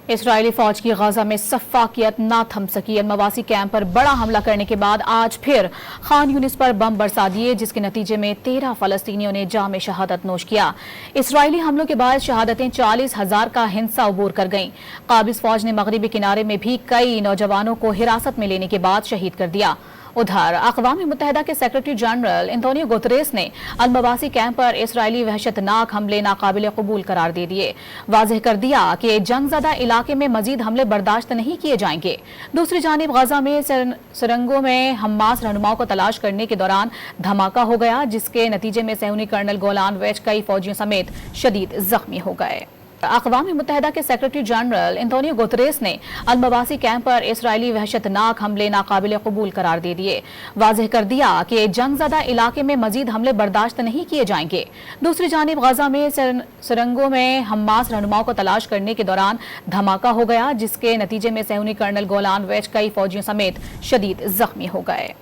اسرائیلی فوج کی غزہ میں سفاکیت نہ تھم سکی۔ المواسی کیمپ پر بڑا حملہ کرنے کے بعد آج پھر خان یونس پر بم برسا دیے، جس کے نتیجے میں 13 فلسطینیوں نے جام شہادت نوش کیا۔ اسرائیلی حملوں کے بعد شہادتیں 40,000 کا ہندسہ عبور کر گئیں۔ قابض فوج نے مغربی کنارے میں بھی کئی نوجوانوں کو حراست میں لینے کے بعد شہید کر دیا۔ ادھر اقوام متحدہ کے سیکرٹری جنرل انتونیو گوتریس نے المواسی کیمپ پر اسرائیلی وحشت ناک حملے ناقابل قبول قرار دے دیے۔ واضح کر دیا کہ جنگ زدہ علاقے میں مزید حملے برداشت نہیں کیے جائیں گے۔ دوسری جانب غزہ میں سرنگوں میں حماس رہنماؤں کو تلاش کرنے کے دوران دھماکہ ہو گیا، جس کے نتیجے میں صہیونی کرنل گولان ویچ کئی فوجیوں سمیت شدید زخمی ہو گئے۔ اقوام متحدہ کے سیکرٹری جنرل انتونیو گوتریس نے المواسی کیمپ پر اسرائیلی وحشت ناک حملے ناقابل قبول قرار دے دیے۔ واضح کر دیا کہ جنگ زدہ علاقے میں مزید حملے برداشت نہیں کیے جائیں گے۔ دوسری جانب غزہ میں سرنگوں میں حماس رہنماؤں کو تلاش کرنے کے دوران دھماکہ ہو گیا، جس کے نتیجے میں صہیونی کرنل گولان ویچ کئی فوجیوں سمیت شدید زخمی ہو گئے۔